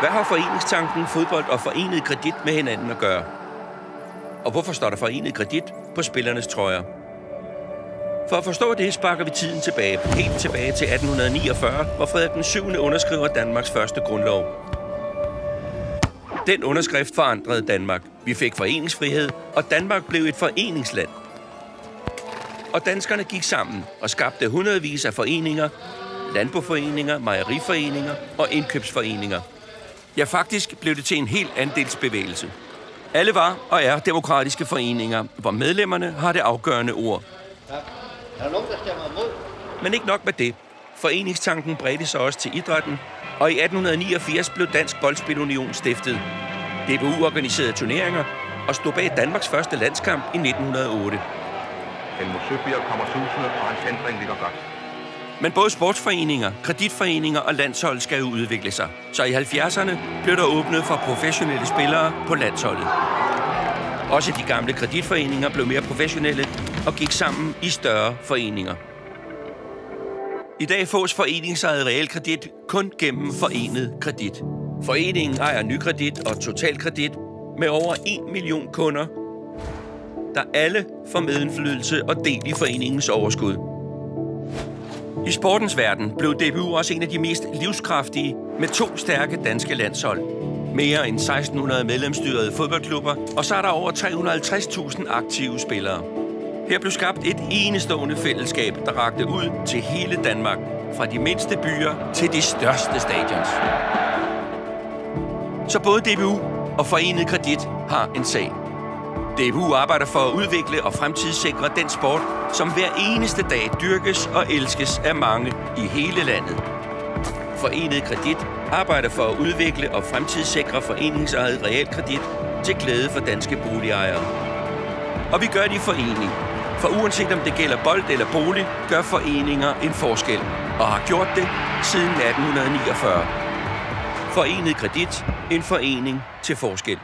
Hvad har foreningstanken, fodbold og forenet kredit med hinanden at gøre? Og hvorfor står der forenet kredit på spillernes trøjer? For at forstå det, sparker vi tiden tilbage, helt tilbage til 1849, hvor Frederik den 7. underskriver Danmarks første grundlov. Den underskrift forandrede Danmark. Vi fik foreningsfrihed, og Danmark blev et foreningsland. Og danskerne gik sammen og skabte hundredvis af foreninger, landboforeninger, mejeriforeninger og indkøbsforeninger. Ja, faktisk blev det til en helt andelsbevægelse. Alle var og er demokratiske foreninger, hvor medlemmerne har det afgørende ord. Er der nogen, der stemmer imod? Men ikke nok med det. Foreningstanken bredte sig også til idrætten, og i 1889 blev Dansk Boldspilunion stiftet. DBU organiserede turneringer og stod bag Danmarks første landskamp i 1908. Helmut Søbjerg kommer susende, og hans hindring ligger godt. Men både sportsforeninger, kreditforeninger og landshold skal jo udvikle sig. Så i 70'erne blev der åbnet for professionelle spillere på landsholdet. Også de gamle kreditforeninger blev mere professionelle og gik sammen i større foreninger. I dag fås foreningsejet realkredit kun gennem forenet kredit. Foreningen ejer Nykredit og Totalkredit med over 1 million kunder, der alle får medindflydelse og del i foreningens overskud. I sportens verden blev DBU også en af de mest livskraftige med 2 stærke danske landshold. Mere end 1600 medlemsstyrede fodboldklubber, og så er der over 350.000 aktive spillere. Her blev skabt et enestående fællesskab, der rakte ud til hele Danmark, fra de mindste byer til de største stadions. Så både DBU og Forenet Kredit har en sag. DBU arbejder for at udvikle og fremtidssikre den sport, som hver eneste dag dyrkes og elskes af mange i hele landet. Forenet Kredit arbejder for at udvikle og fremtidssikre foreningsejet realkredit til glæde for danske boligejere. Og vi gør det i forening. For uanset om det gælder bold eller bolig, gør foreninger en forskel. Og har gjort det siden 1849. Forenet Kredit, en forening til forskel.